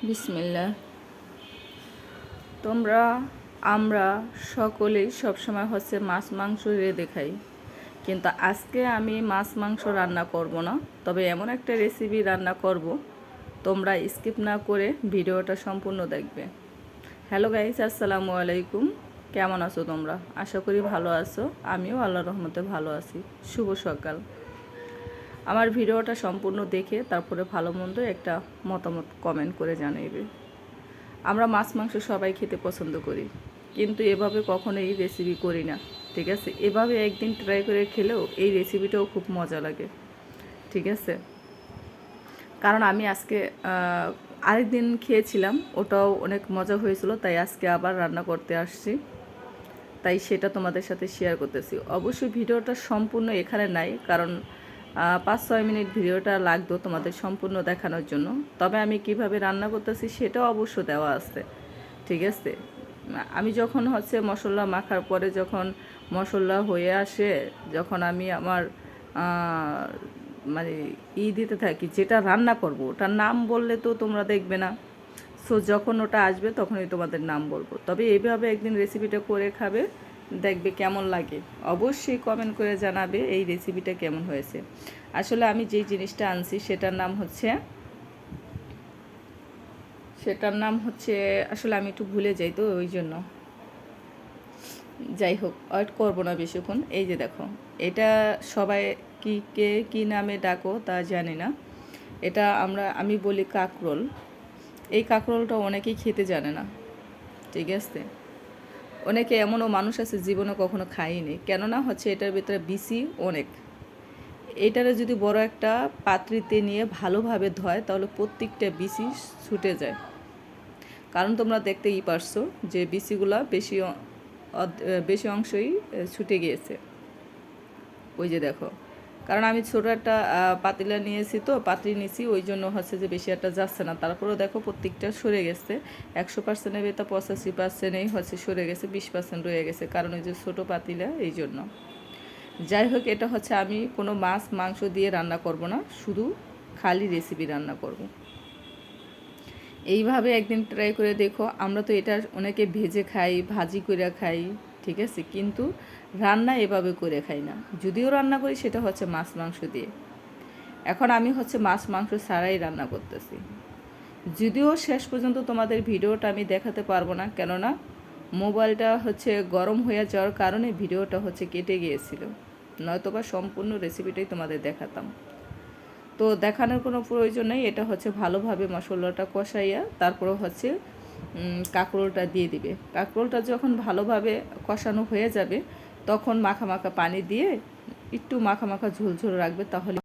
বিসমিল্লাহ। তোমরা আমরা সকলেই সবসময় হচ্ছে মাছ মাংস রেঁধে খাই, কিন্তু আজকে আমি মাছ মাংস রান্না করব না, তবে এমন একটা রেসিপি রান্না করব, তোমরা স্কিপ না করে ভিডিওটা সম্পূর্ণ দেখবে। হ্যালো গাইস, আসসালামু আলাইকুম। কেমন আছো তোমরা? আশা করি ভালো আছো। আমিও আল্লাহর রহমতে ভালো আছি। শুভ সকাল। আমার ভিডিওটা সম্পূর্ণ দেখে তারপরে ভালো মন্দ একটা মতামত কমেন্ট করে জানাইবে। আমরা মাছ মাংস সবাই খেতে পছন্দ করি, কিন্তু এভাবে কখনোই রেসিপি করি না। ঠিক আছে, এভাবে একদিন ট্রাই করে খেলেও এই রেসিপিটাও খুব মজা লাগে। ঠিক আছে, কারণ আমি আজকে আরেকদিন খেয়েছিলাম, ওটাও অনেক মজা হয়েছিল, তাই আজকে আবার রান্না করতে আসছি, তাই সেটা তোমাদের সাথে শেয়ার করতেছি। অবশ্যই ভিডিওটা সম্পূর্ণ এখানে নাই, কারণ 5-6 মিনিট ভিডিওটা লাগতো তোমাদের সম্পূর্ণ দেখানোর জন্য। তবে আমি কিভাবে রান্না করতেছি সেটাও অবশ্য দেওয়া আছে। ঠিক আছে, আমি যখন হচ্ছে মশলা মাখার পরে যখন মশলা হয়ে আসে, যখন আমি আমার মানে দিতে থাকি, যেটা রান্না করব ওটার নাম বললে তো তোমরা দেখবে না। সো যখন ওটা আসবে তখনই তোমাদের নাম বলবো। তবে এইভাবে একদিন রেসিপিটা করে খাবে, দেখবে কেমন লাগে। অবশ্যই কমেন্ট করে জানাবে এই রেসিপিটা কেমন হয়েছে। আসলে আমি যেই জিনিসটা আনছি সেটার নাম হচ্ছে আসলে আমি একটু ভুলে যাই, তো ওই জন্য। যাই হোক, ওয়েট করবো না বেশিক্ষণ। এই যে দেখো, এটা সবাই কি নামে ডাকো তা জানি না। এটা আমি বলি কাঁকরোল। এই কাঁকরোলটা অনেকেই খেতে জানে না। ঠিক আছে, অনেকে এমনও মানুষ আছে জীবনে কখনো খায়নি, কেননা হচ্ছে এটার ভিতরে বিসি অনেক। এটারে যদি বড় একটা পাত্রিতে নিয়ে ভালোভাবে ধয়, তাহলে প্রত্যেকটা বিসি ছুটে যায়। কারণ তোমরা দেখতেই পারছো যে বিসিগুলা বেশি অংশই ছুটে গিয়েছে। ওই যে দেখো, কারণ আমি ছোটো একটা পাতিলা নিয়েছি, তো পাত্রি নিয়েছি, ওই জন্য হচ্ছে যে বেশি একটা যাচ্ছে না। তারপরেও দেখো প্রত্যেকটা সরে গেছে। 100%-এর ভেতর 85%-এই হচ্ছে সরে গেছে, 20% রয়ে গেছে, কারণ ওই যে ছোটো পাতিলা, এই জন্য। যাই হোক, এটা হচ্ছে আমি কোনো মাছ মাংস দিয়ে রান্না করব না, শুধু খালি রেসিপি রান্না করব। এইভাবে একদিন ট্রাই করে দেখো। আমরা তো এটা অনেকে ভেজে খাই, ভাজি করে খাই, ঠিক আছে, কিন্তু রান্না এভাবে করে খাই না। যদিও রান্না করি সেটা হচ্ছে মাছ মাংস দিয়ে। এখন আমি হচ্ছে মাছ মাংস ছাড়াই রান্না করতেছি। যদিও শেষ পর্যন্ত তোমাদের ভিডিওটা আমি দেখাতে পারবো না, কেননা মোবাইলটা হচ্ছে গরম হয়ে যাওয়ার কারণে ভিডিওটা হচ্ছে কেটে গিয়েছিল, নয়তোবা সম্পূর্ণ রেসিপিটাই তোমাদের দেখাতাম। তো দেখানোর কোনো প্রয়োজন নেই। এটা হচ্ছে ভালোভাবে মশলাটা কষাইয়া তারপরে হচ্ছে কাঁকরোলটা দিয়ে দিবে। কাঁকরোলটা যখন ভালোভাবে কষানো হয়ে যাবে, তখন মাখা মাখা পানি দিয়ে একটু মাখা মাখা ঝোল ঝোল রাখবে, তাহলে